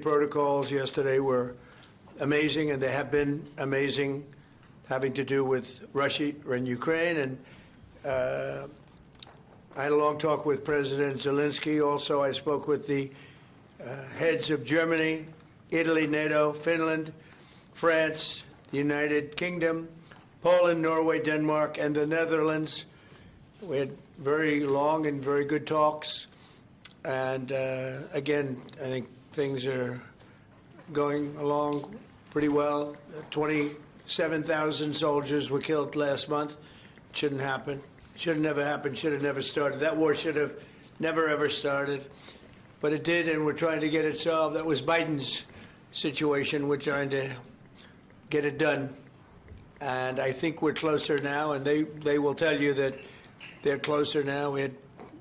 protocols yesterday were amazing, and they have been amazing, having to do with Russia and Ukraine. And I had a long talk with President Zelensky. Also, I spoke with the heads of Germany, Italy, NATO, Finland, France, the United Kingdom, Poland, Norway, Denmark, and the Netherlands. We had very long and very good talks. And again, I think things are going along pretty well. 27,000 soldiers were killed last month. Shouldn't happen. Should have never happened. Should have never started. That war should have never, ever started. But it did, and we're trying to get it solved. That was Biden's situation. We're trying to get it done. And I think we're closer now, and they will tell you that they're closer now. We had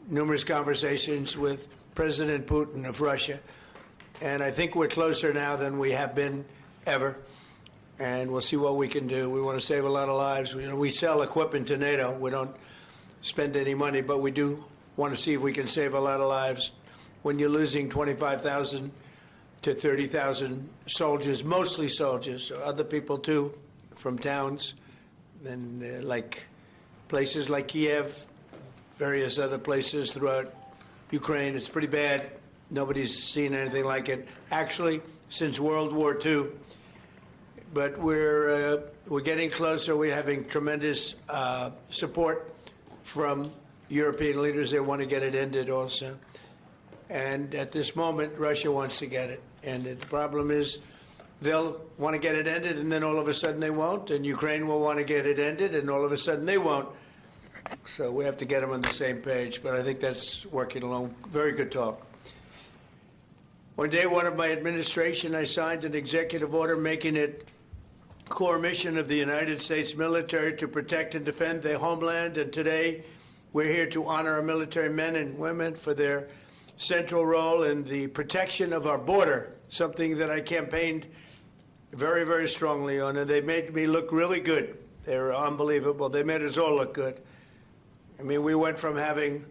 numerous conversations with President Putin of Russia, and I think we're closer now than we have been ever. And we'll see what we can do. We want to save a lot of lives. We sell equipment to NATO. We don't spend any money, but we do want to see if we can save a lot of lives. When you're losing 25,000 to 30,000 soldiers, mostly soldiers, other people too, from towns, and like places like Kiev, various other places throughout Ukraine, it's pretty bad. Nobody's seen anything like it, actually, since World War II. But we're getting closer. We're having tremendous support from European leaders. They want to get it ended also. And at this moment, Russia wants to get it ended. The problem is they'll want to get it ended, and then all of a sudden they won't. And Ukraine will want to get it ended, and all of a sudden they won't. So we have to get them on the same page. But I think that's working along. Very good talk. On day one of my administration, I signed an executive order making it core mission of the United States military to protect and defend their homeland. And today, we're here to honor our military men and women for their central role in the protection of our border, something that I campaigned very, very strongly on. And they made me look really good. They were unbelievable. They made us all look good. I mean, we went from having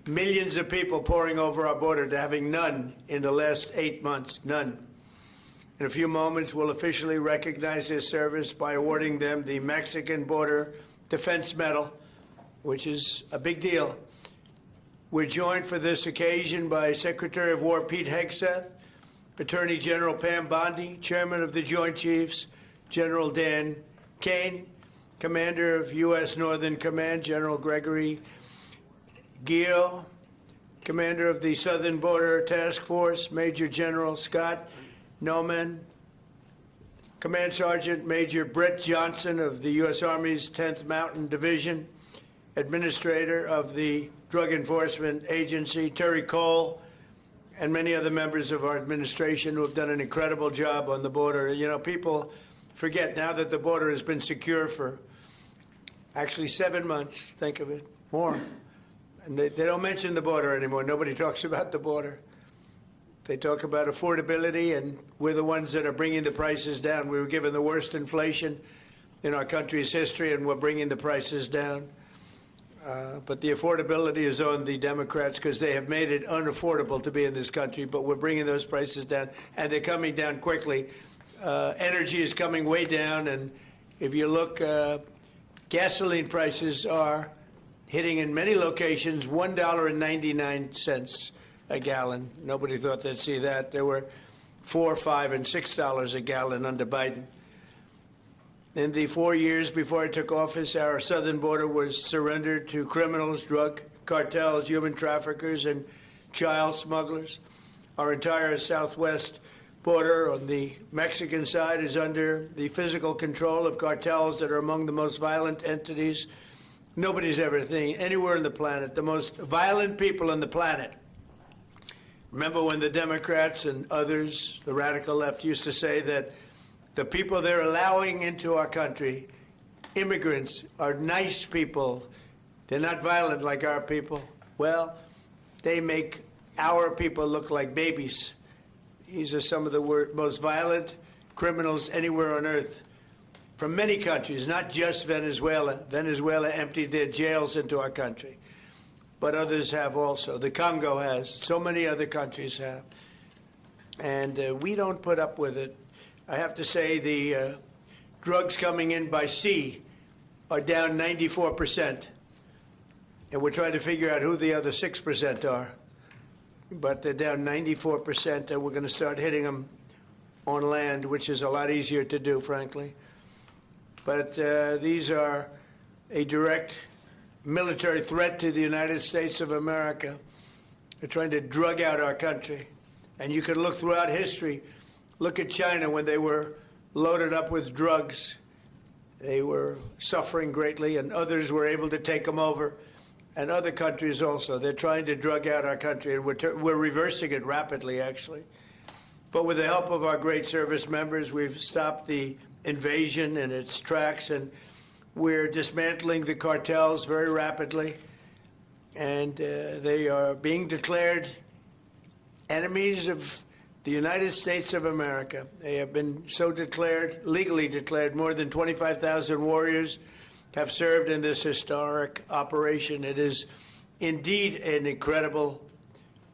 millions of people pouring over our border to having none in the last 8 months, none. In a few moments, we'll officially recognize their service by awarding them the Mexican Border Defense Medal, which is a big deal. We're joined for this occasion by Secretary of War Pete Hegseth, Attorney General Pam Bondi, Chairman of the Joint Chiefs, General Dan Kane, Commander of U.S. Northern Command, General Gregory Gio, Commander of the Southern Border Task Force, Major General Scott Noman, Command Sergeant Major Brett Johnson of the U.S. Army's 10th Mountain Division, Administrator of the Drug Enforcement Agency, Terry Cole, and many other members of our administration who have done an incredible job on the border. You know, people forget now that the border has been secure for actually 7 months, think of it, more. And they don't mention the border anymore. Nobody talks about the border. They talk about affordability, and we're the ones that are bringing the prices down. We were given the worst inflation in our country's history, and we're bringing the prices down. But the affordability is on the Democrats because they have made it unaffordable to be in this country. But we're bringing those prices down, and they're coming down quickly. Energy is coming way down, and if you look, gasoline prices are hitting in many locations $1.99 a gallon. Nobody thought they'd see that. There were $4, $5, and $6 a gallon under Biden. In the 4 years before I took office, our southern border was surrendered to criminals, drug cartels, human traffickers, and child smugglers. Our entire southwest border on the Mexican side is under the physical control of cartels that are among the most violent entities nobody's ever seen anywhere on the planet, the most violent people on the planet. Remember when the Democrats and others, the radical left, used to say that the people they're allowing into our country, immigrants, are nice people. They're not violent like our people. Well, they make our people look like babies. These are some of the most violent criminals anywhere on earth from many countries, not just Venezuela. Venezuela emptied their jails into our country. But others have also. The Congo has. So many other countries have. and we don't put up with it. I have to say the drugs coming in by sea are down 94%, and we're trying to figure out who the other 6% are. But they're down 94%, and we're going to start hitting them on land, which is a lot easier to do, frankly. But these are a direct military threat to the United States of America. They're trying to drug out our country. And you can look throughout history. Look at China when they were loaded up with drugs. They were suffering greatly, and others were able to take them over. And other countries also. They're trying to drug out our country, and we're reversing it rapidly, actually. But with the help of our great service members, we've stopped the invasion in its tracks, and we're dismantling the cartels very rapidly. And they are being declared enemies of the United States of America. They have been so declared, legally declared. More than 25,000 warriors have served in this historic operation. It is indeed an incredible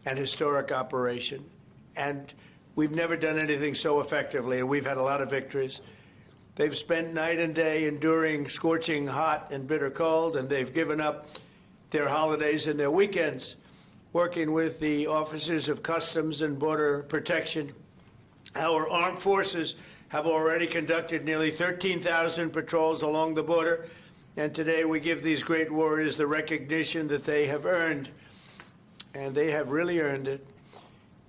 and historic operation. And we've never done anything so effectively, and we've had a lot of victories. They've spent night and day enduring scorching hot and bitter cold, and they've given up their holidays and their weekends working with the officers of Customs and Border Protection. Our armed forces have already conducted nearly 13,000 patrols along the border, and today we give these great warriors the recognition that they have earned, and they have really earned it.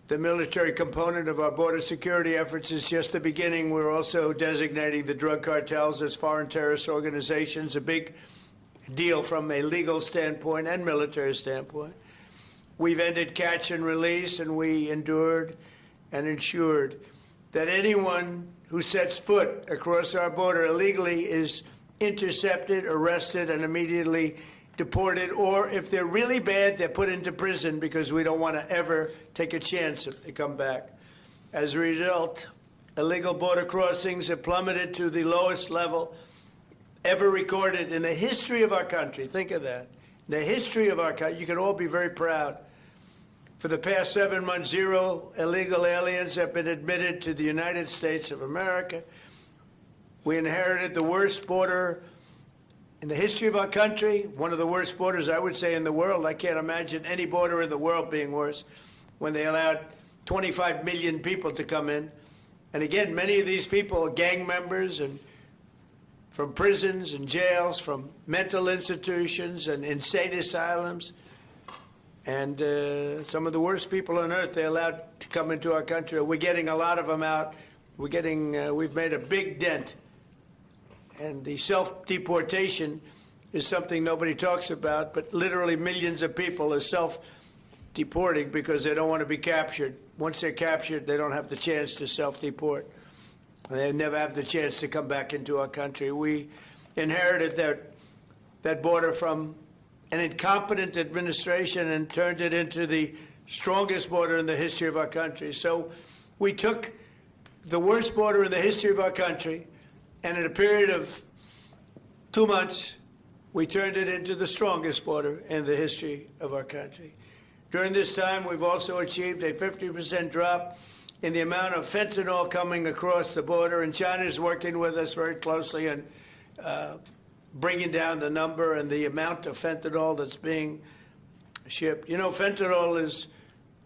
The military component of our border security efforts is just the beginning. We're also designating the drug cartels as foreign terrorist organizations, a big deal from a legal standpoint and military standpoint. We've ended catch and release, and we endured and ensured that anyone who sets foot across our border illegally is intercepted, arrested, and immediately deported, or if they're really bad, they're put into prison because we don't want to ever take a chance if they come back. As a result, illegal border crossings have plummeted to the lowest level ever recorded in the history of our country. Think of that. The history of our country. You can all be very proud. For the past 7 months, 0 illegal aliens have been admitted to the United States of America. We inherited the worst border in the history of our country, one of the worst borders, I would say, in the world. I can't imagine any border in the world being worse when they allowed 25 million people to come in. And again, many of these people are gang members and from prisons and jails, from mental institutions and insane asylums. And some of the worst people on earth they allowed to come into our country. We're getting a lot of them out. We've made a big dent. And the self-deportation is something nobody talks about, but literally millions of people are self-deporting because they don't want to be captured. Once they're captured, they don't have the chance to self-deport. They never have the chance to come back into our country. We inherited that border from an incompetent administration and turned it into the strongest border in the history of our country. So we took the worst border in the history of our country, and in a period of 2 months, we turned it into the strongest border in the history of our country. During this time, we've also achieved a 50% drop in the amount of fentanyl coming across the border, and China is working with us very closely and bringing down the number and the amount of fentanyl that's being shipped. You know, fentanyl is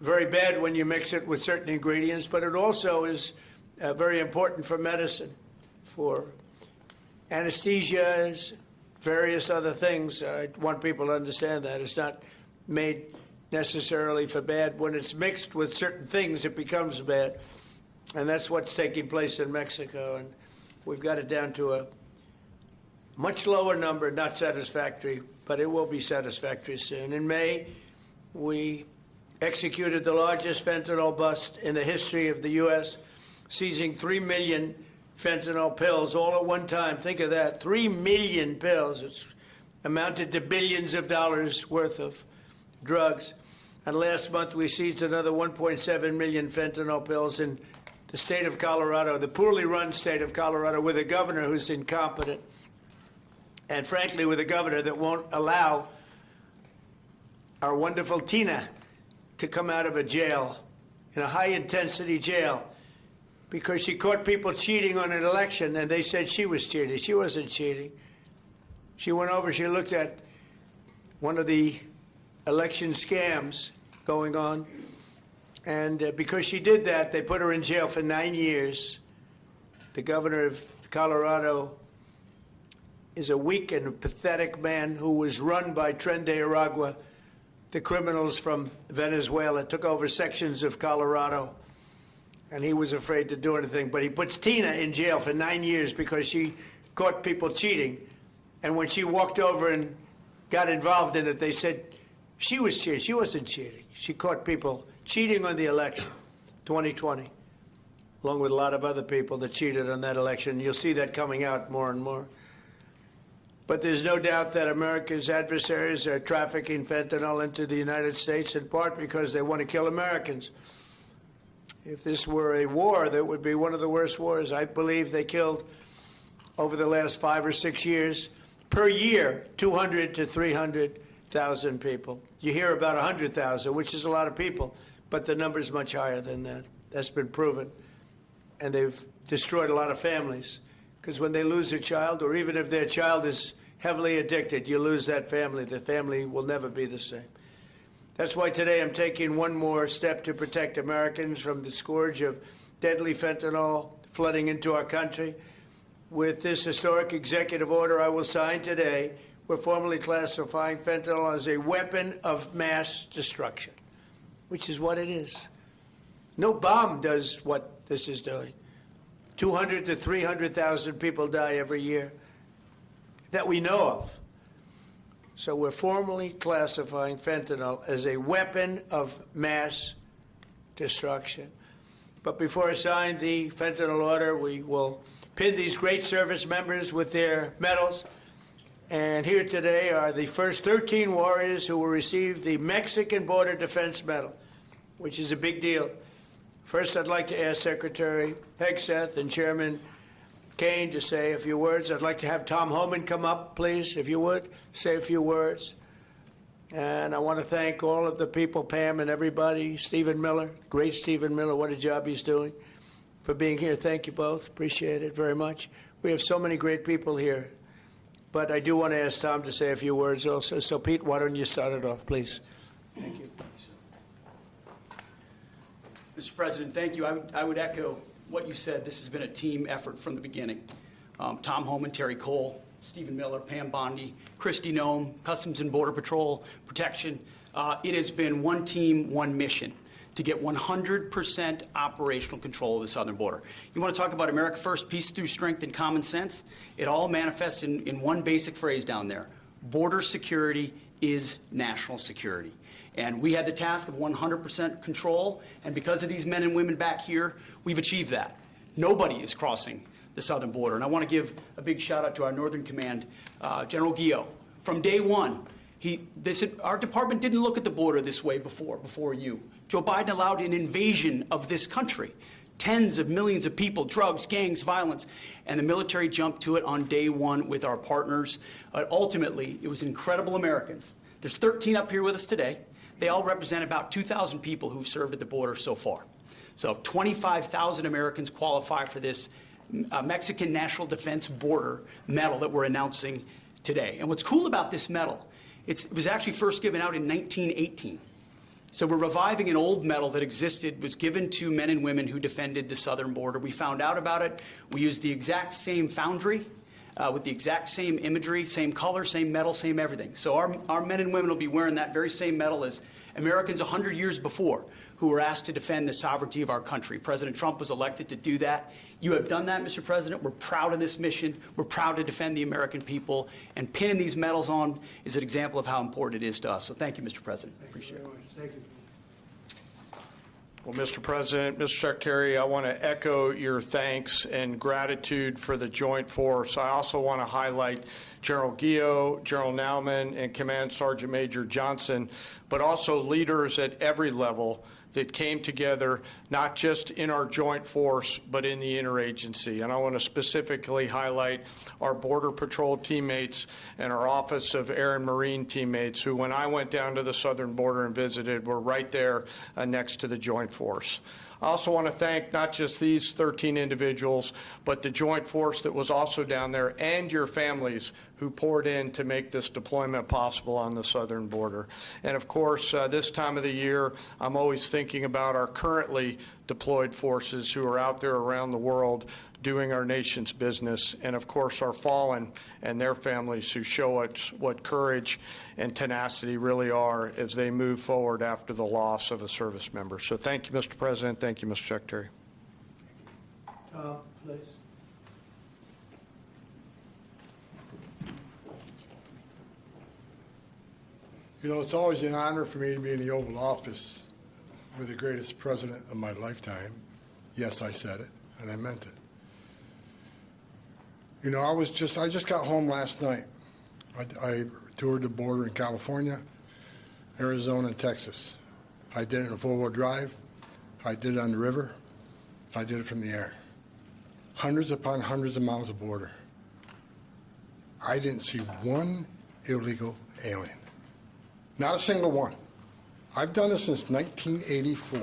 very bad when you mix it with certain ingredients, but it also is very important for medicine, for anesthesias, various other things. I want people to understand that. It's not made necessarily for bad. When it's mixed with certain things, it becomes bad. And that's what's taking place in Mexico. And we've got it down to a much lower number, not satisfactory, but it will be satisfactory soon. In May, we executed the largest fentanyl bust in the history of the U.S., seizing 3 million fentanyl pills all at one time. Think of that, 3 million pills. It's amounted to billions of dollars worth of drugs. And last month, we seized another 1.7 million fentanyl pills in the state of Colorado, the poorly run state of Colorado, with a governor who's incompetent. And frankly, with a governor that won't allow our wonderful Tina to come out of a jail in a high-intensity jail because she caught people cheating on an election, and they said she was cheating. She wasn't cheating. She went over, she looked at one of the election scams going on, and because she did that, they put her in jail for 9 years. The governor of Colorado is a weak and pathetic man who was run by Tren de Aragua, the criminals from Venezuela, took over sections of Colorado, and he was afraid to do anything. But he puts Tina in jail for 9 years because she caught people cheating. And when she walked over and got involved in it, they said she was cheating. She wasn't cheating. She caught people cheating on the election, 2020, along with a lot of other people that cheated on that election. You'll see that coming out more and more. But there's no doubt that America's adversaries are trafficking fentanyl into the United States, in part because they want to kill Americans. If this were a war, that would be one of the worst wars. I believe they killed, over the last 5 or 6 years, per year, 200 to 300,000 people. You hear about 100,000, which is a lot of people, but the number's much higher than that. That's been proven. And they've destroyed a lot of families. Because when they lose a child, or even if their child is heavily addicted, you lose that family. The family will never be the same. That's why today I'm taking one more step to protect Americans from the scourge of deadly fentanyl flooding into our country. With this historic executive order I will sign today, we're formally classifying fentanyl as a weapon of mass destruction, which is what it is. No bomb does what this is doing. 200 to 300,000 people die every year that we know of. So we're formally classifying fentanyl as a weapon of mass destruction. But before I sign the fentanyl order, we will pin these great service members with their medals. And here today are the first 13 warriors who will receive the Mexican Border Defense Medal, which is a big deal. First, I'd like to ask Secretary Hegseth and Chairman Kane to say a few words. I'd like to have Tom Homan come up, please, if you would, say a few words. And I want to thank all of the people, Pam and everybody, Stephen Miller, great Stephen Miller, what a job he's doing, for being here. Thank you both. Appreciate it very much. We have so many great people here. But I do want to ask Tom to say a few words also. So, Pete, why don't you start it off, please? Thank you. Mr. President, thank you. I would echo what you said. This has been a team effort from the beginning. Tom Homan, Terry Cole, Stephen Miller, Pam Bondi, Christy Nome, Customs and Border Patrol, Protection. It has been one team, one mission to get 100% operational control of the southern border. You want to talk about America First, peace through strength and common sense? It all manifests in one basic phrase down there. Border security is national security. And we had the task of 100% control, and because of these men and women back here, we've achieved that. Nobody is crossing the southern border. And I want to give a big shout out to our Northern Command, General Guillot. From day one, they said, our department didn't look at the border this way before you. Joe Biden allowed an invasion of this country. Tens of millions of people, drugs, gangs, violence, and the military jumped to it on day one with our partners. Ultimately, it was incredible Americans. There's 13 up here with us today. They all represent about 2,000 people who've served at the border so far. So 25,000 Americans qualify for this Mexican National Defense Border Medal that we're announcing today. And what's cool about this medal, it was actually first given out in 1918. So we're reviving an old medal that existed, was given to men and women who defended the southern border. We found out about it. We used the exact same foundry with the exact same imagery, same color, same medal, same everything. So our men and women will be wearing that very same medal as Americans 100 years before who were asked to defend the sovereignty of our country. President Trump was elected to do that. You have done that, Mr. President. We're proud of this mission. We're proud to defend the American people. And pinning these medals on is an example of how important it is to us. So thank you, Mr. President. Appreciate it. Thank you. Well, Mr. President, Mr. Secretary, I want to echo your thanks and gratitude for the joint force. I also want to highlight General Guillot, General Nauman, and Command Sergeant Major Johnson, but also leaders at every level that came together, not just in our joint force, but in the interagency. And I want to specifically highlight our Border Patrol teammates and our Office of Air and Marine teammates, who, when I went down to the southern border and visited, were right there next to the joint force. I also want to thank not just these 13 individuals, but the joint force that was also down there and your families who poured in to make this deployment possible on the southern border. And of course, this time of the year, I'm always thinking about our currently deployed forces who are out there around the world doing our nation's business, and of course our fallen and their families who show us what courage and tenacity really are as they move forward after the loss of a service member. So thank you, Mr. President. Thank you, Mr. Secretary. Tom, please. You know, it's always an honor for me to be in the Oval Office with the greatest president of my lifetime. Yes, I said it, and I meant it. You know, I just got home last night. I toured the border in California, Arizona, and Texas. I did it in a four-wheel drive. I did it on the river. I did it from the air. Hundreds upon hundreds of miles of border. I didn't see one illegal alien. Not a single one. I've done this since 1984.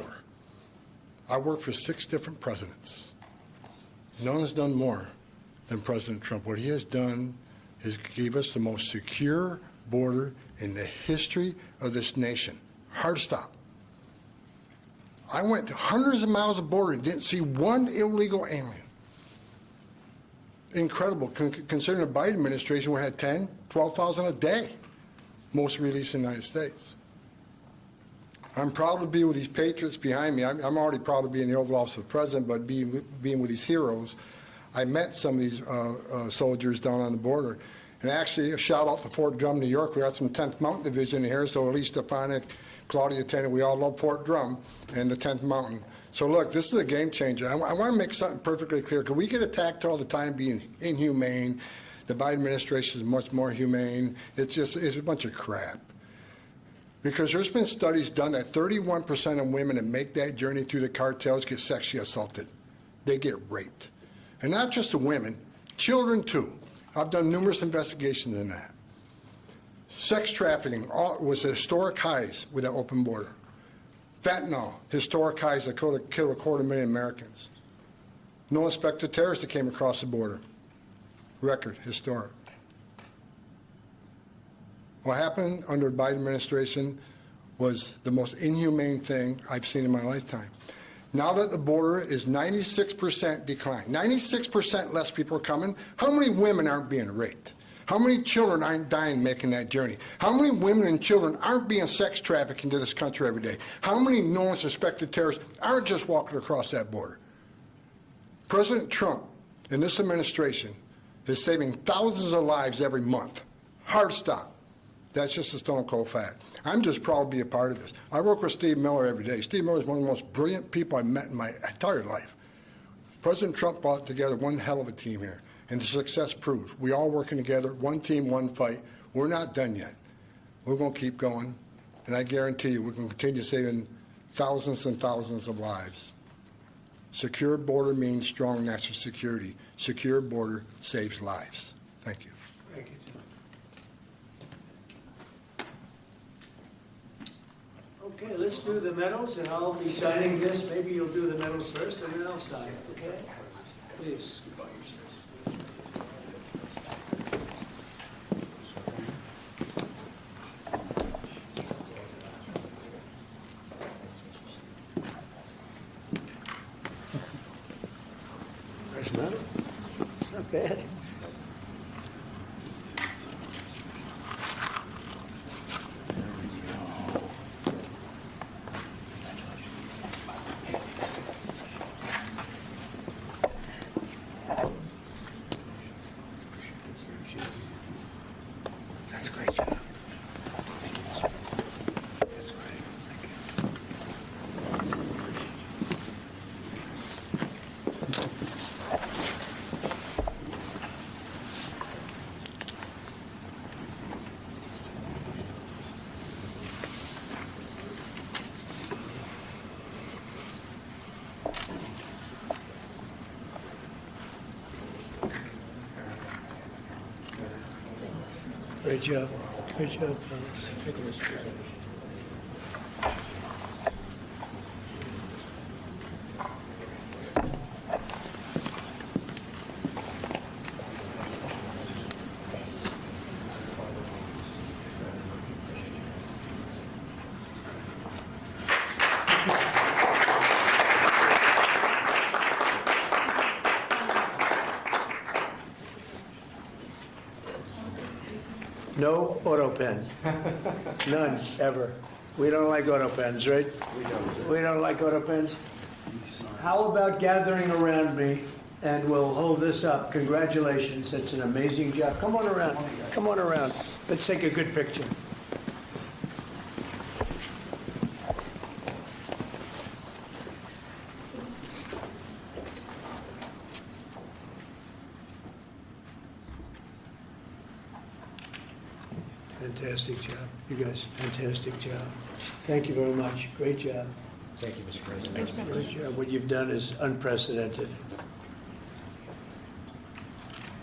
I worked for 6 different presidents. No one has done more than President Trump. What he has done is gave us the most secure border in the history of this nation. Hard to stop. I went to hundreds of miles of border and didn't see one illegal alien. Incredible, considering the Biden administration, we had 10, 12,000 a day, most released in the United States. I'm proud to be with these patriots behind me. I'm already proud to be in the Oval Office of the President, but being with these heroes, I met some of these soldiers down on the border. And actually, a shout out to Fort Drum, New York. We got some 10th Mountain Division here, so Elise Stefanik, Claudia Tennant, we all love Fort Drum and the 10th Mountain. So look, this is a game changer. I want to make something perfectly clear, because we get attacked all the time being inhumane. The Biden administration is much more humane. It's a bunch of crap. Because there's been studies done that 31% of women that make that journey through the cartels get sexually assaulted. They get raped. And not just the women, children too. I've done numerous investigations in that. Sex trafficking was at historic highs with that open border. Fentanyl, historic highs that killed 250,000 Americans. No inspector terrorists that came across the border. Record, historic. What happened under the Biden administration was the most inhumane thing I've seen in my lifetime. Now that the border is 96% decline, 96% less people are coming, how many women aren't being raped? How many children aren't dying making that journey? How many women and children aren't being sex trafficked into this country every day? How many known suspected terrorists aren't just walking across that border? President Trump and this administration is saving thousands of lives every month. Hard stop. That's just a stone cold fact. I'm just proud to be a part of this. I work with Steve Miller every day. Steve Miller is one of the most brilliant people I've met in my entire life. President Trump brought together one hell of a team here, and the success proves. We all working together, one team, one fight. We're not done yet. We're going to keep going, and I guarantee you we're going to continue saving thousands and thousands of lives. Secure border means strong national security. Secure border saves lives. Thank you. Thank you, Tom. Okay, let's do the medals, and I'll be signing this. Maybe you'll do the medals first, and then I'll sign, okay? Please. Nice medal. It's not bad. That's a great job. That's great. Thank you. Great job. Great job, fellas. No auto pen. None, ever. We don't like auto pens, right? We don't like auto pens. How about gathering around me and we'll hold this up. Congratulations. It's an amazing job. Come on around. Come on around. Let's take a good picture. Fantastic job. You guys, fantastic job. Thank you very much. Great job. Thank you, Mr. President. Great job. What you've done is unprecedented.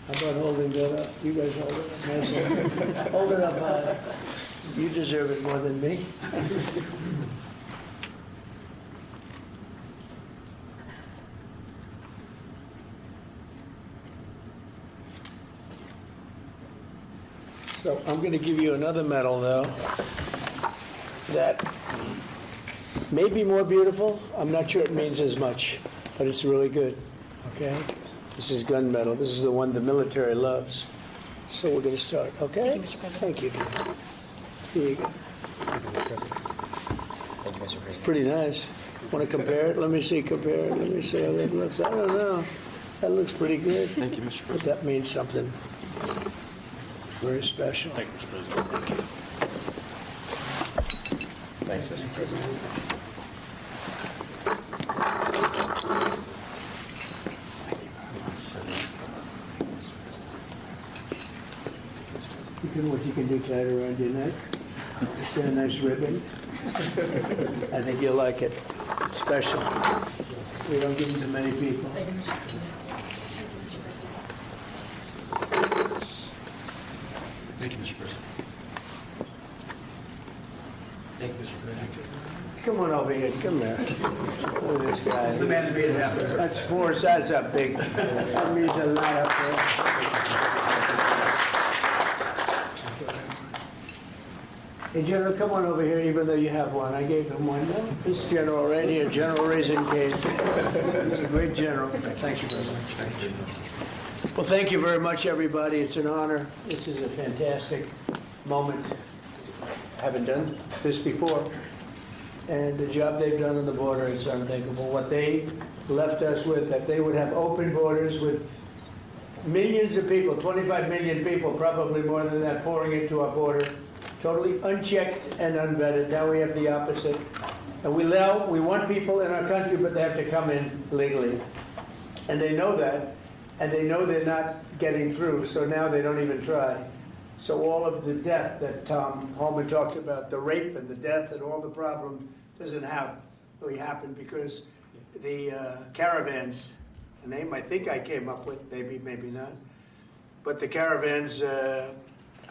How about holding that up? You guys hold it up. Nice. Hold it up high. You deserve it more than me. So I'm going to give you another medal, though, that may be more beautiful. I'm not sure it means as much, but it's really good, okay? This is gun medal. This is the one the military loves. So we're going to start, okay? Thank you, Mr. President. Thank you. Here you go. Thank you, Mr. President. Thank you, Mr. It's President. pretty nice. Want to compare it? Let me see, compare it. Let me see how that looks. I don't know. That looks pretty good. Thank you, Mr. But President. that means something very special. Thank you, Mr. President. Thank you. Thanks, Mr. President. You can, what you can do, tie it around your neck. Just get a nice ribbon. I think you'll like it. It's special. We don't give them to many people. Thank you, Mr. President. Thank you, Mr. President. Come on over here. Come here. Look at this guy. The man that made it happen, sir. That's 4 sides up big. That means a lot up there. Hey, General, come on over here, even though you have one. I gave him one. No, this general right here, General Raisin Cage. He's a great general. Thank you very much. Well, thank you very much, everybody. It's an honor. This is a fantastic moment. I haven't done this before. And the job they've done on the border is unthinkable. What they left us with, that they would have open borders with millions of people, 25 million people, probably more than that, pouring into our border, totally unchecked and unvetted. Now we have the opposite. And we want people in our country, but they have to come in legally. And they know that, and they know they're not getting through, so now they don't even try. So all of the death that Tom Holman talked about, the rape and the death and all the problem doesn't really happen because the caravans, a name I think I came up with, maybe not, but the caravans are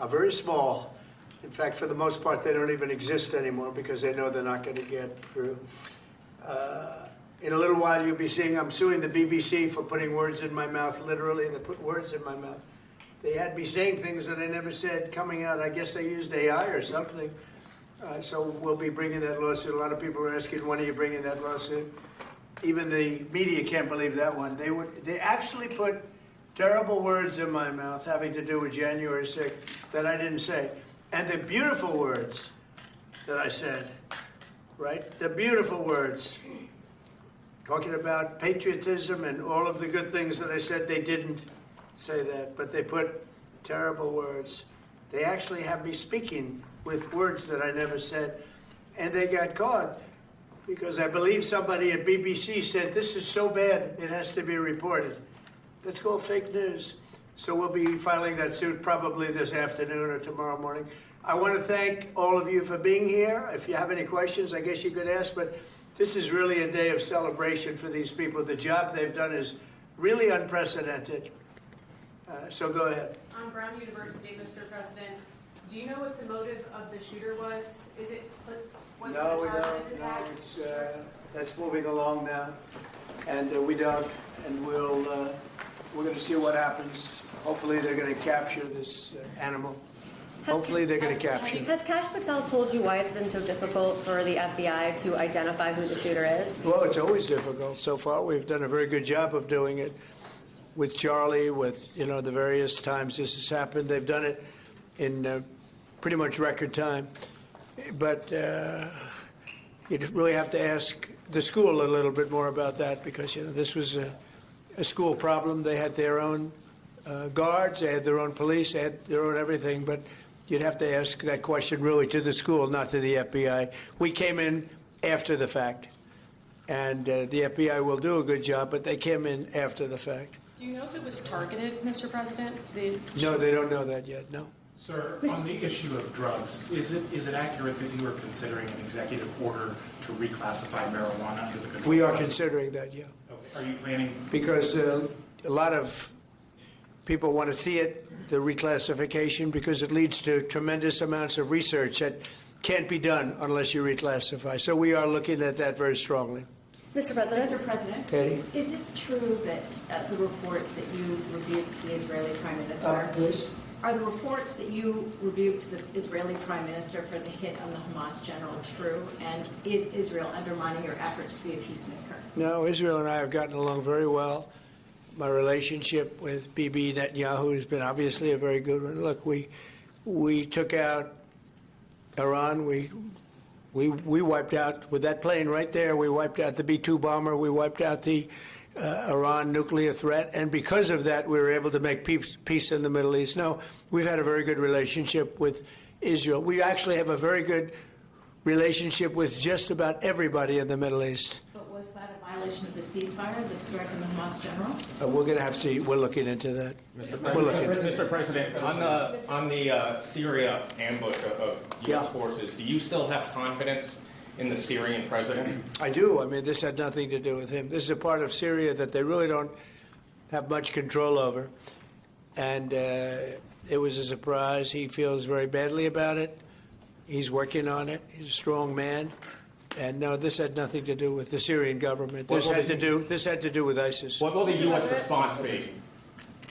very small. In fact, for the most part, they don't even exist anymore because they know they're not going to get through. In a little while, you'll be seeing I'm suing the BBC for putting words in my mouth, literally. They put words in my mouth. They had me saying things that I never said coming out. I guess they used AI or something. So we'll be bringing that lawsuit. A lot of people are asking, when are you bringing that lawsuit? Even the media can't believe that one. They actually put terrible words in my mouth having to do with January 6th that I didn't say. And the beautiful words that I said, right? The beautiful words, talking about patriotism and all of the good things that I said, they didn't say that, but they put terrible words. They actually have me speaking with words that I never said, and they got caught because I believe somebody at BBC said, this is so bad, it has to be reported. That's called fake news. So we'll be filing that suit probably this afternoon or tomorrow morning. I want to thank all of you for being here. If you have any questions, I guess you could ask, but this is really a day of celebration for these people. The job they've done is really unprecedented. So go ahead. On Brown University, Mr. President, Do you know what the motive of the shooter was? Was it No, we a don't. targeted No, attack? that's moving along now, and we don't. And we're going to see what happens. Hopefully, they're going to capture this animal. Hopefully, they're going to capture it. Has Kash Patel told you why it's been so difficult for the FBI to identify who the shooter is? Well, it's always difficult. So far, we've done a very good job of doing it with Charlie, with the various times this has happened. They've done it in pretty much record time. But you really have to ask the school a little bit more about that, because this was a school problem. They had their own guards, they had their own police, they had their own everything. But you'd have to ask that question really to the school, not to the FBI. We came in after the fact, and the FBI will do a good job, but they came in after the fact. Do you know if it was targeted, Mr. President? No, they don't know that yet, no. Sir, on the issue of drugs, is it accurate that you are considering an executive order to reclassify marijuana under the Controlled We are Substances? considering that, yeah. Okay. Are you planning? Because a lot of people want to see it, the reclassification, because it leads to tremendous amounts of research that can't be done unless you reclassify. So we are looking at that very strongly. Mr. President? Mr. President, Katie? is it true that the reports that you rebuked the Israeli Prime Minister? Please. Are the reports that you rebuked the Israeli Prime Minister for the hit on the Hamas general true? And is Israel undermining your efforts to be a peacemaker? No, Israel and I have gotten along very well. My relationship with Bibi Netanyahu has been obviously a very good one. Look, we took out Iran. We wiped out, with that plane right there, we wiped out the B-2 bomber. We wiped out the Iran nuclear threat. And because of that, we were able to make peace in the Middle East. No, we've had a very good relationship with Israel. We actually have a very good relationship with just about everybody in the Middle East. But was that a violation of the ceasefire, the strike on the Hamas general? We're going to have to see. We're looking into that. We're looking into it. Mr. President, on the Syria ambush of Yeah. U.S. forces, do you still have confidence in the Syrian president? I do. I mean, this had nothing to do with him. This is a part of Syria that they really don't have much control over. And it was a surprise. He feels very badly about it. He's working on it. He's a strong man. And no, this had nothing to do with the Syrian government. This had to do with ISIS. What will the U.S. response be?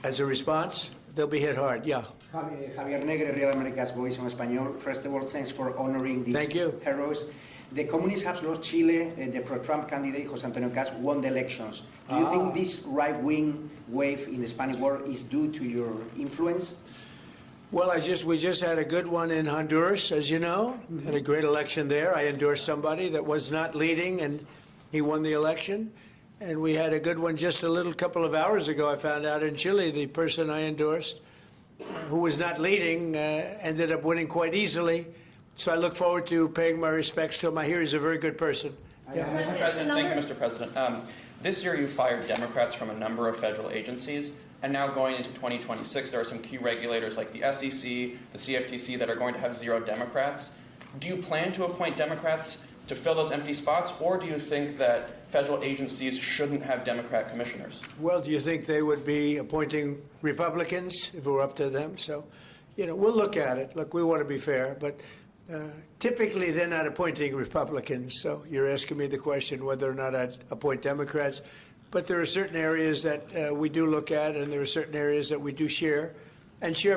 As a response, they'll be hit hard. Yeah. Javier Negre, Real America's Voice on Español. First of all, thanks for honoring these Thank you. heroes. The communists have lost Chile. The pro-Trump candidate, José Antonio Caz, won the elections. Do you think this right-wing wave in the Spanish war is due to your influence? Well, we just had a good one in Honduras, as you know. Had a great election there. I endorsed somebody that was not leading, and he won the election. And we had a good one just a couple of hours ago. I found out in Chile, the person I endorsed, who was not leading, ended up winning quite easily. So I look forward to paying my respects to him. I hear he's a very good person. Yeah. Mr. President, thank you, Mr. President. This year you fired Democrats from a number of federal agencies, and now going into 2026, there are some key regulators like the SEC, the CFTC that are going to have 0 Democrats. Do you plan to appoint Democrats to fill those empty spots, or do you think that federal agencies shouldn't have Democrat commissioners? Well, do you think they would be appointing Republicans if it were up to them? So, we'll look at it. Look, we want to be fair, but typically they're not appointing Republicans. So you're asking me the question whether or not I'd appoint Democrats. But there are certain areas that we do look at, and there are certain areas that we do share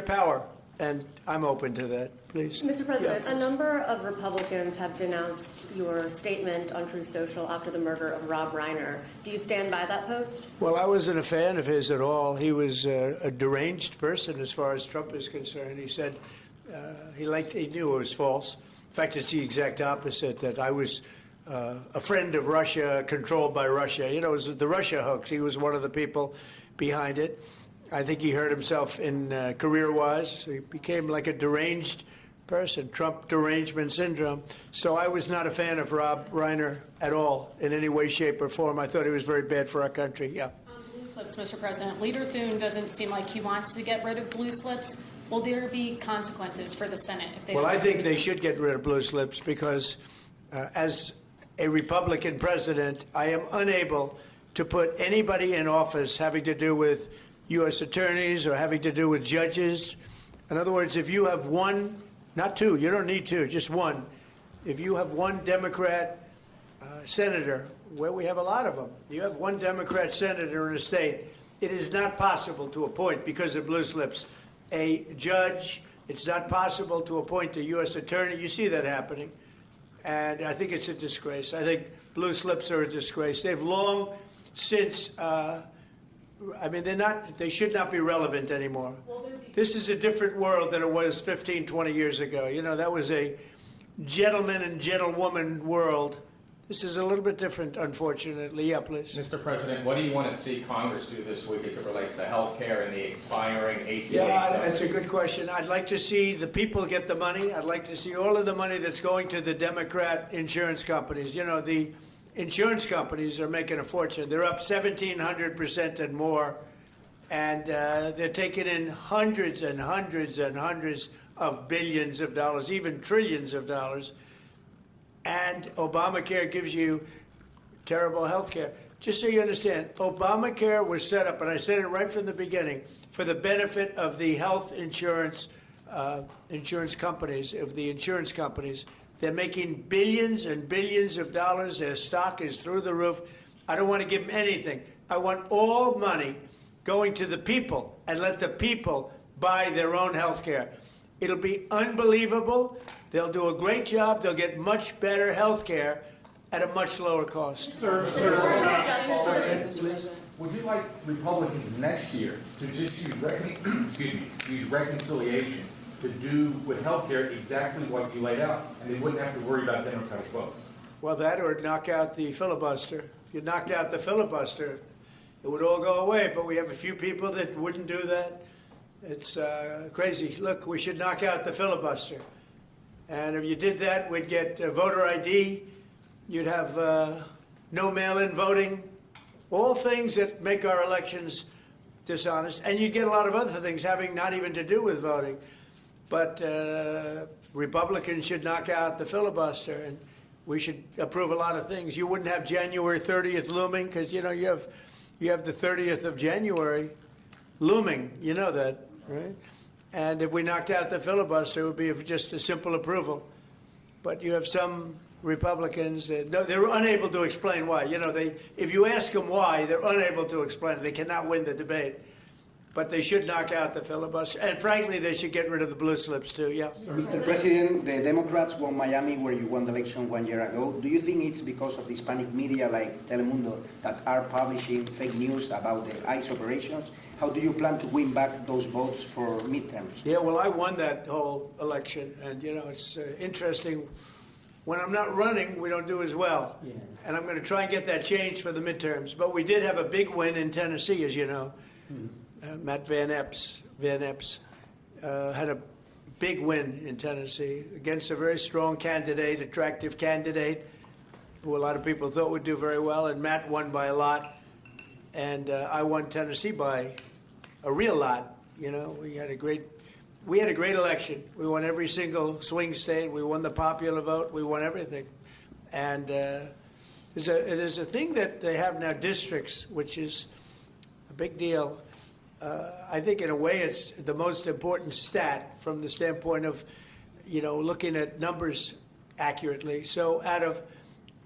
power. And I'm open to that. Please. Mr. President, Yeah. a number of Republicans have denounced your statement on Truth Social after the murder of Rob Reiner. Do you stand by that post? Well, I wasn't a fan of his at all. He was a deranged person as far as Trump is concerned. He said he knew it was false. In fact, it's the exact opposite, that I was a friend of Russia, controlled by Russia. It was the Russia hoax. He was one of the people behind it. I think he hurt himself in career-wise. He became like a deranged person, Trump derangement syndrome. So I was not a fan of Rob Reiner at all, in any way, shape, or form. I thought he was very bad for our country. Yeah. Blue slips, Mr. President. Leader Thune doesn't seem like he wants to get rid of blue slips. Will there be consequences for the Senate if they Well, don't? I think they should get rid of blue slips because as a Republican president, I am unable to put anybody in office having to do with U.S. attorneys or having to do with judges In other words, if you have one, not two, you don't need two, just one. If you have one Democrat senator, where we have a lot of them, you have one Democrat senator in a state, it is not possible to appoint, because of blue slips, a judge. It's not possible to appoint a U.S. attorney. You see that happening. And I think it's a disgrace. I think blue slips are a disgrace. They've long since, they should not be relevant anymore. This is a different world than it was 15, 20 years ago. You know, that was a gentleman and gentlewoman world. This is a little bit different, unfortunately. Yeah, please. Mr. President, what do you want to see Congress do this week as it relates to health care and the expiring ACA? Yeah, that's a good question. I'd like to see the people get the money. I'd like to see all of the money that's going to the Democrat insurance companies. You know, the insurance companies are making a fortune. They're up 1,700% and more. And they're taking in hundreds and hundreds and hundreds of billions of dollars, even trillions of dollars. And Obamacare gives you terrible health care. Just so you understand, Obamacare was set up, and I said it right from the beginning, for the benefit of the health insurance companies, of the insurance companies. They're making billions and billions of dollars. Their stock is through the roof. I don't want to give them anything. I want all money going to the people and let the people buy their own health care. It'll be unbelievable. They'll do a great job. They'll get much better health care at a much lower cost. Sir, would you like Republicans next year to just use reconciliation to do with health care exactly what you laid out, and they wouldn't have to worry about Democratic votes? Well, that or knock out the filibuster. If you knocked out the filibuster, it would all go away, but we have a few people that wouldn't do that. It's crazy. Look, we should knock out the filibuster. And if you did that, we'd get voter ID. You'd have no mail-in voting, all things that make our elections dishonest. And you'd get a lot of other things having not even to do with voting. But Republicans should knock out the filibuster, and we should approve a lot of things. You wouldn't have January 30th looming, because, you know, you have the 30th of January looming. You know that, right? And if we knocked out the filibuster, it would be just a simple approval. But you have some Republicans, they're unable to explain why. You know, if you ask them why, they're unable to explain it. They cannot win the debate. But they should knock out the filibuster. And frankly, they should get rid of the blue slips, too. Yeah. Mr. President, the Democrats won Miami, where you won the election 1 year ago. Do you think it's because of the Hispanic media like Telemundo that are publishing fake news about the ICE operations? How do you plan to win back those votes for midterms? Yeah, well, I won that whole election. And, you know, it's interesting. When I'm not running, we don't do as well. Yeah. And I'm going to try and get that changed for the midterms. But we did have a big win in Tennessee, as you know. Matt Van Epps had a big win in Tennessee against a very strong candidate, attractive candidate, who a lot of people thought would do very well. And Matt won by a lot. And I won Tennessee by a real lot. You know, we had a great election. We won every single swing state. We won the popular vote. We won everything. And there's a thing that they have now, districts, which is a big deal. I think in a way it's the most important stat from the standpoint of, you know, looking at numbers accurately. So out of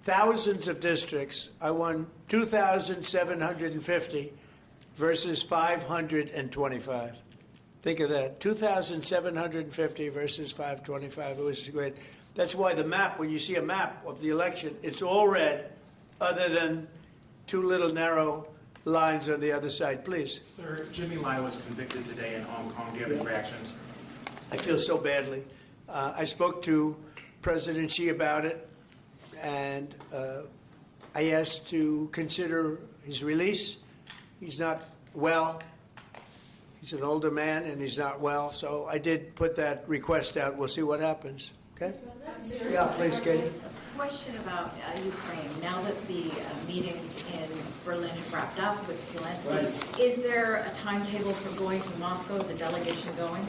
thousands of districts, I won 2,750 versus 525. Think of that, 2,750 versus 525. It was great. That's why the map, when you see a map of the election, it's all red, other than two little narrow lines on the other side. Please. Sir, Jimmy Lai was convicted today in Hong Kong. Do you have any reactions? I feel so badly. I spoke to President Xi about it, and I asked to consider his release. He's not well. He's an older man, and he's not well. So I did put that request out. We'll see what happens. Okay? Yeah, please, Katie. Question about Ukraine. Now that the meetings in Berlin have wrapped up with Zelensky, Right. Is there a timetable for going to Moscow? Is a delegation going?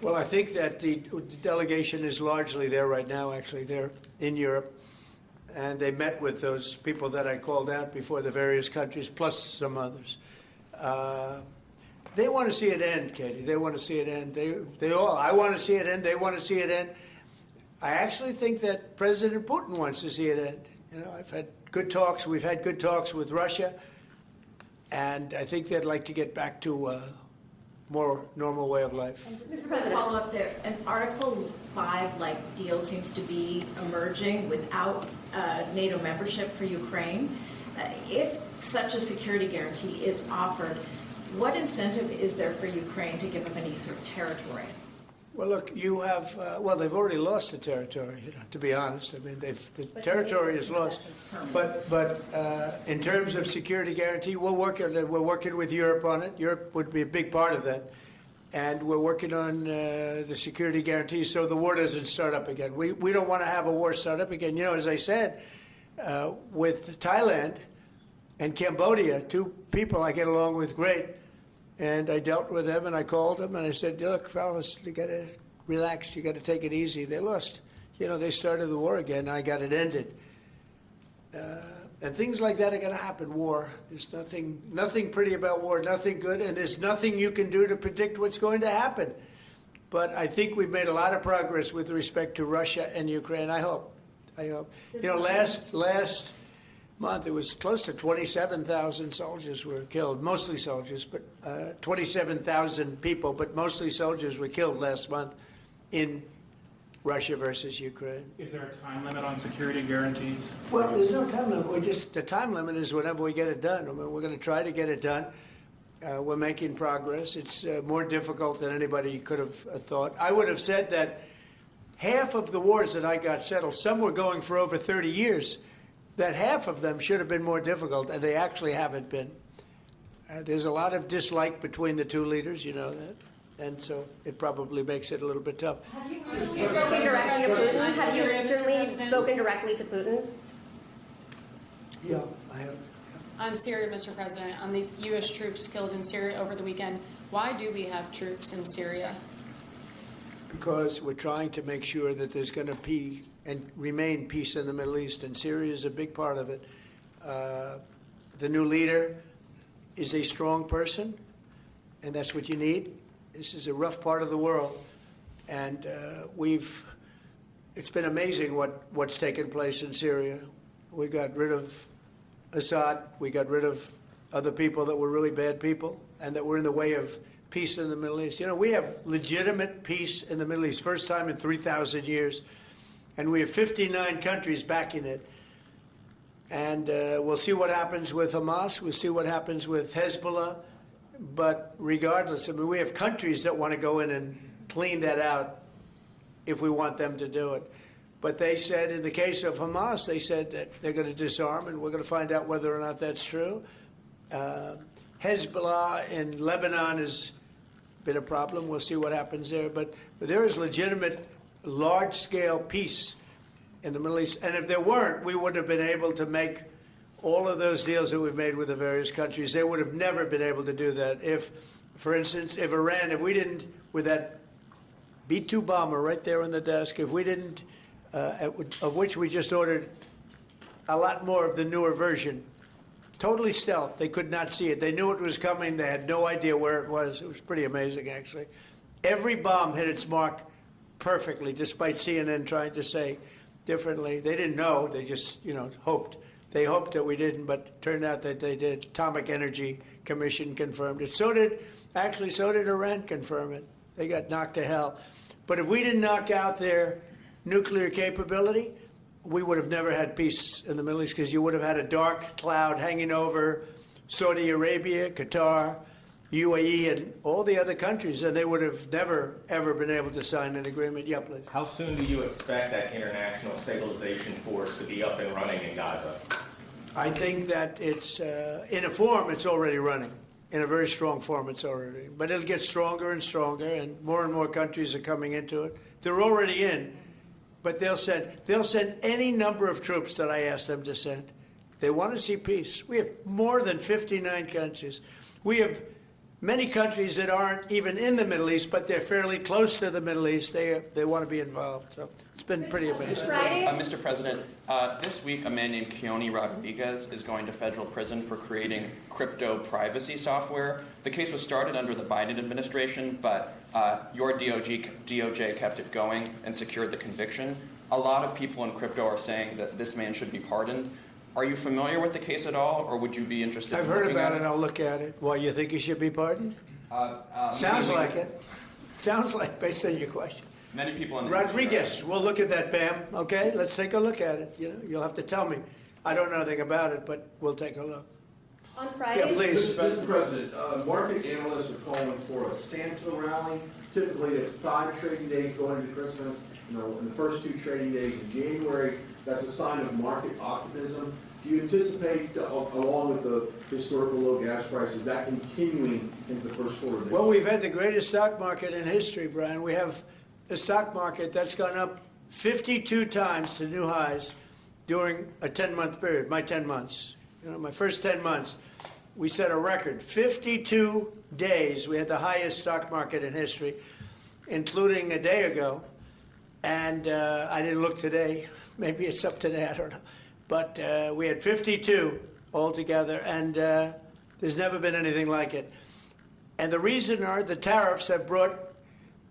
Well, I think that the delegation is largely there right now, actually. They're in Europe, and they met with those people that I called out before, the various countries, plus some others. They want to see it end, Katie. They want to see it end. They all. I want to see it end. They want to see it end. I actually think that President Putin wants to see it end. You know, I've had good talks. We've had good talks with Russia, and I think they'd like to get back to a more normal way of life. Mr. President, follow up there. An Article 5-like deal seems to be emerging without NATO membership for Ukraine. If such a security guarantee is offered, what incentive is there for Ukraine to give up any sort of territory? Well, look, you have, they've already lost the territory, you know, to be honest. I mean, the territory is lost. But in terms of security guarantee, we're working with Europe on it. Europe would be a big part of that. And we're working on the security guarantee so the war doesn't start up again. We don't want to have a war start up again. You know, as I said, with Thailand and Cambodia, two people I get along with great, and I dealt with them, and I called them, and I said, look, fellas, you got to relax. You got to take it easy. They lost. You know, they started the war again. I got it ended. And things like that are going to happen, war. There's nothing pretty about war, nothing good, and there's nothing you can do to predict what's going to happen. But I think we've made a lot of progress with respect to Russia and Ukraine, I hope. You know, last month, it was close to 27,000 soldiers were killed, mostly soldiers, but 27,000 people, but mostly soldiers were killed last month in Russia versus Ukraine. Is there a time limit on security guarantees? Well, there's no time limit. The time limit is whenever we get it done. I mean, we're going to try to get it done. We're making progress. It's more difficult than anybody could have thought. I would have said that half of the wars that I got settled, some were going for over 30 years, that half of them should have been more difficult, and they actually haven't been. There's a lot of dislike between the two leaders, you know that, and so it probably makes it a little bit tough. Have you spoken directly to Putin? Have you recently spoken directly to Putin? Yeah, I have. On Syria, Mr. President, on the U.S. troops killed in Syria over the weekend, why do we have troops in Syria? Because we're trying to make sure that there's going to be and remain peace in the Middle East, and Syria is a big part of it. The new leader is a strong person, and that's what you need. This is a rough part of the world, and it's been amazing what's taken place in Syria. We got rid of Assad. We got rid of other people that were really bad people and that were in the way of peace in the Middle East. You know, we have legitimate peace in the Middle East, first time in 3,000 years. And we have 59 countries backing it. And we'll see what happens with Hamas. We'll see what happens with Hezbollah. But regardless, I mean, we have countries that want to go in and clean that out if we want them to do it. But they said, in the case of Hamas, they said that they're going to disarm, and we're going to find out whether or not that's true. Hezbollah in Lebanon has been a problem. We'll see what happens there. But there is legitimate large-scale peace in the Middle East. And if there weren't, we wouldn't have been able to make all of those deals that we've made with the various countries. They would have never been able to do that. If, for instance, if we didn't, with that B-2 bomber right there on the desk, if we didn't, of which we just ordered a lot more of the newer version, totally stealth. They could not see it. They knew it was coming. They had no idea where it was. It was pretty amazing, actually. Every bomb hit its mark perfectly, despite CNN trying to say differently. They didn't know. They just, hoped. They hoped that we didn't, but it turned out that they did. Atomic Energy Commission confirmed it. So did Iran confirm it. They got knocked to hell. But if we didn't knock out their nuclear capability, we would have never had peace in the Middle East, because you would have had a dark cloud hanging over Saudi Arabia, Qatar, UAE, and all the other countries, and they would have never, ever been able to sign an agreement. Yeah, please. How soon do you expect that international stabilization force to be up and running in Gaza? I think that it's, in a form, it's already running. In a very strong form, it's already. But it'll get stronger and stronger, and more countries are coming into it. They're already in, but they'll send any number of troops that I ask them to send. They want to see peace. We have more than 59 countries. We have many countries that aren't even in the Middle East, but they're fairly close to the Middle East, they want to be involved. So it's been pretty amazing. Mr. President, this week a man named Keone Rodriguez is going to federal prison for creating crypto privacy software. The case was started under the Biden administration, but your DOJ kept it going and secured the conviction. A lot of people in crypto are saying that this man should be pardoned. Are you familiar with the case at all, or would you be interested I've in heard looking about at it. I'll look at it. Why, you think he should be pardoned? Sounds like it. Sounds like, based on your question. Many people in the Rodriguez, we'll look at that, Pam. Okay, let's take a look at it. You know, you'll have to tell me. I don't know anything about it, but we'll take a look. On Friday, Yeah, please. Mr. President, market analysts are calling for a Santa rally. Typically, it's 5 trading days going into Christmas. You know, in the first 2 trading days in January, that's a sign of market optimism. Do you anticipate, along with the historical low gas prices, that continuing into the first quarter? Well, we've had the greatest stock market in history, Brian. We have a stock market that's gone up 52 times to new highs during a 10-month period, my 10 months. You know, my first 10 months, we set a record. 52 days, we had the highest stock market in history, including a day ago. And I didn't look today. Maybe it's up today, I don't know. But we had 52 altogether, and there's never been anything like it. And the reason are the tariffs have brought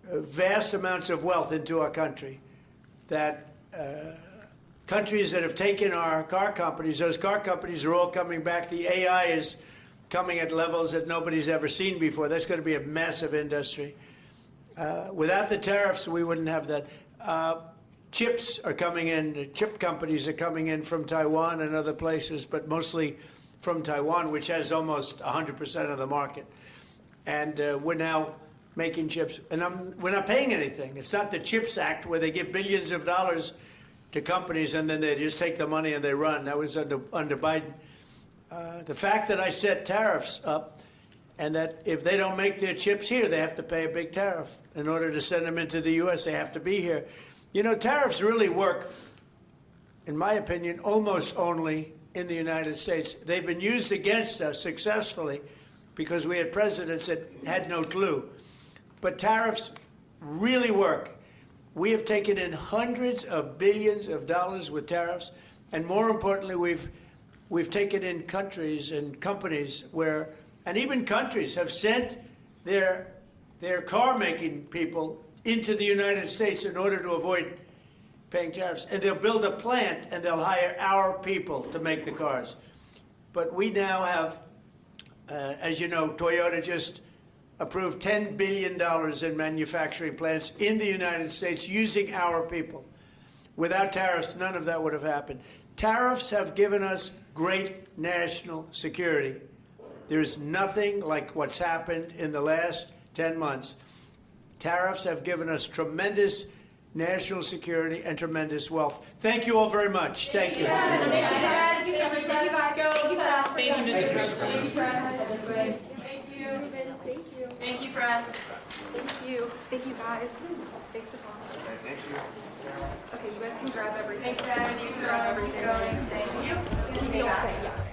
vast amounts of wealth into our country. That countries that have taken our car companies, those car companies are all coming back. The AI is coming at levels that nobody's ever seen before. That's going to be a massive industry. Without the tariffs, we wouldn't have that. Chips are coming in, chip companies are coming in from Taiwan and other places, but mostly from Taiwan, which has almost 100% of the market. And we're now making chips. And we're not paying anything. It's not the CHIPS Act where they give billions of dollars to companies and then they just take the money and they run. That was under Biden. The fact that I set tariffs up and that if they don't make their chips here, they have to pay a big tariff. In order to send them into the U.S., they have to be here. You know, tariffs really work, in my opinion, almost only in the United States. They've been used against us successfully because we had presidents that had no clue. But tariffs really work. We have taken in hundreds of billions of dollars with tariffs, and more importantly, we've taken in countries and companies where, and even countries have sent their car-making people into the United States in order to avoid paying tariffs. And they'll build a plant and they'll hire our people to make the cars. But we now have, as you know, Toyota just approved $10 billion in manufacturing plants in the United States using our people. Without tariffs, none of that would have happened. Tariffs have given us great national security. There's nothing like what's happened in the last 10 months. Tariffs have given us tremendous national security and tremendous wealth. Thank you all very much. Thank you. Thank you, Mr. President. Thank you, press. Thank you. Thank you, press. Thank you. Thank you, guys. Thanks for talking. Thank you. Okay, you guys can grab everything. Thanks, guys. You can grab everything. Thank you. You'll stay, yeah.